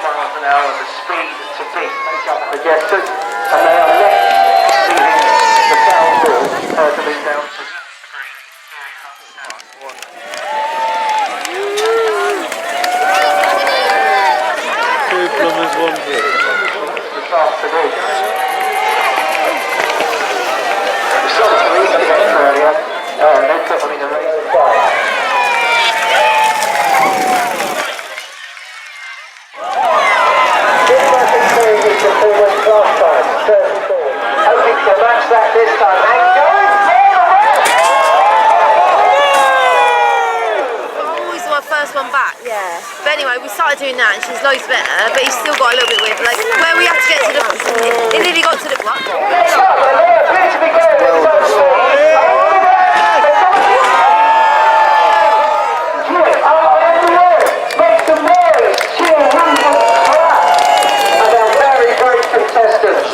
miles an hour, the speed to beat make up for guesses, and they are left receiving the foul ball, hurdling down to 3. Two plumbers, one here. This afternoon. We saw the police event earlier, they put them in a race of fire. Performance last time, 34. Hoping to match that this time, and going for the rest! Always my first one back. Yeah. But anyway, we started doing that, and she's loads better. But he's still got a little bit weird. Like where we had to get to the, it nearly got to the what? Contestants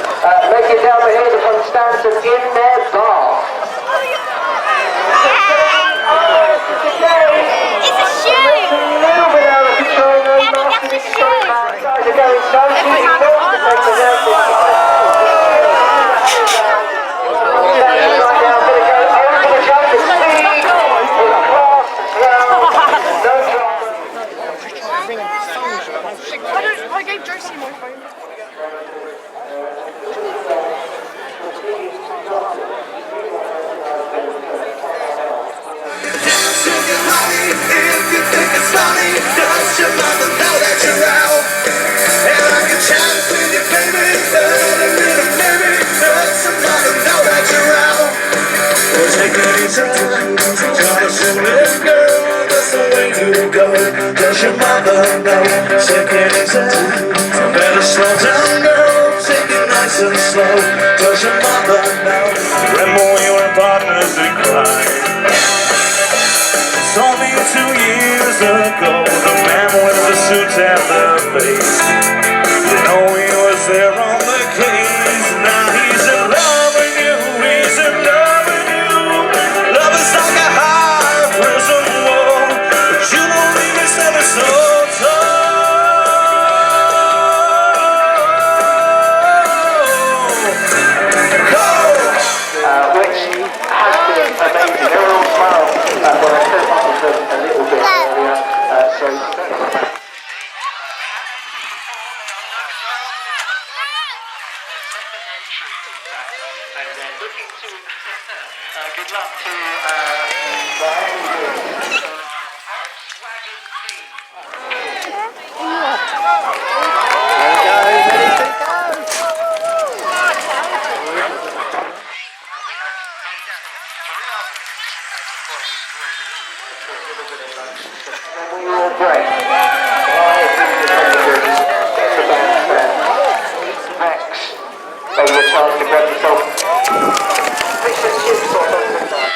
making down the hill of Hunstanton in their bar. It's a shoe! A little bit out of control, no nasty control. Guys are going so easy not to take the nerve. Right now, I'm going to go over the jump and speed with class as well. No drama. I gave Josie my phone. If you think it's funny, does your mother know that you're out? And I can chance with you, baby, maybe, does your mother know that you're out? Well, take it easy, just a little girl, that's the way you go. Does your mother know? Take it easy, better slow down, girl, take it nice and slow. Does your mother know? Remember when you were partners in crime? Only 2 years ago, the man with the suit and the face, you know he was there on the case. Now he's in love with you, he's in love with you. Love is like a high prison wall, but you don't leave me standing so tall. Which has been amazing. They were all smiles when I said a little bit earlier, so and then looking to good luck to we all break. It's a bandstand. Max, maybe a chance to grab yourself. Fish and chips or something like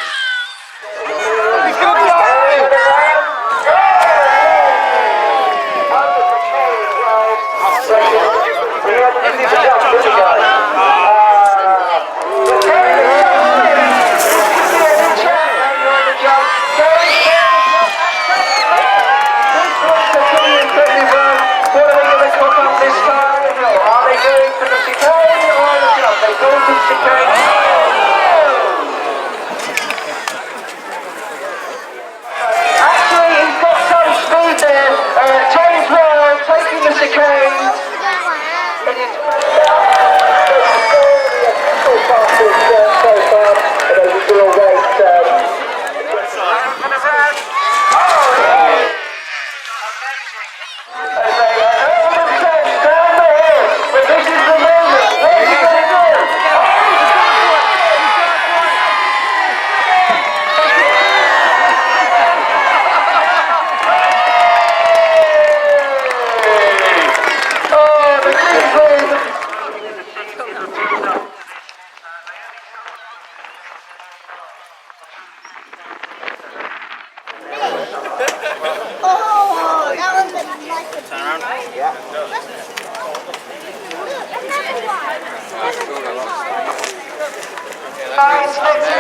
Fans, next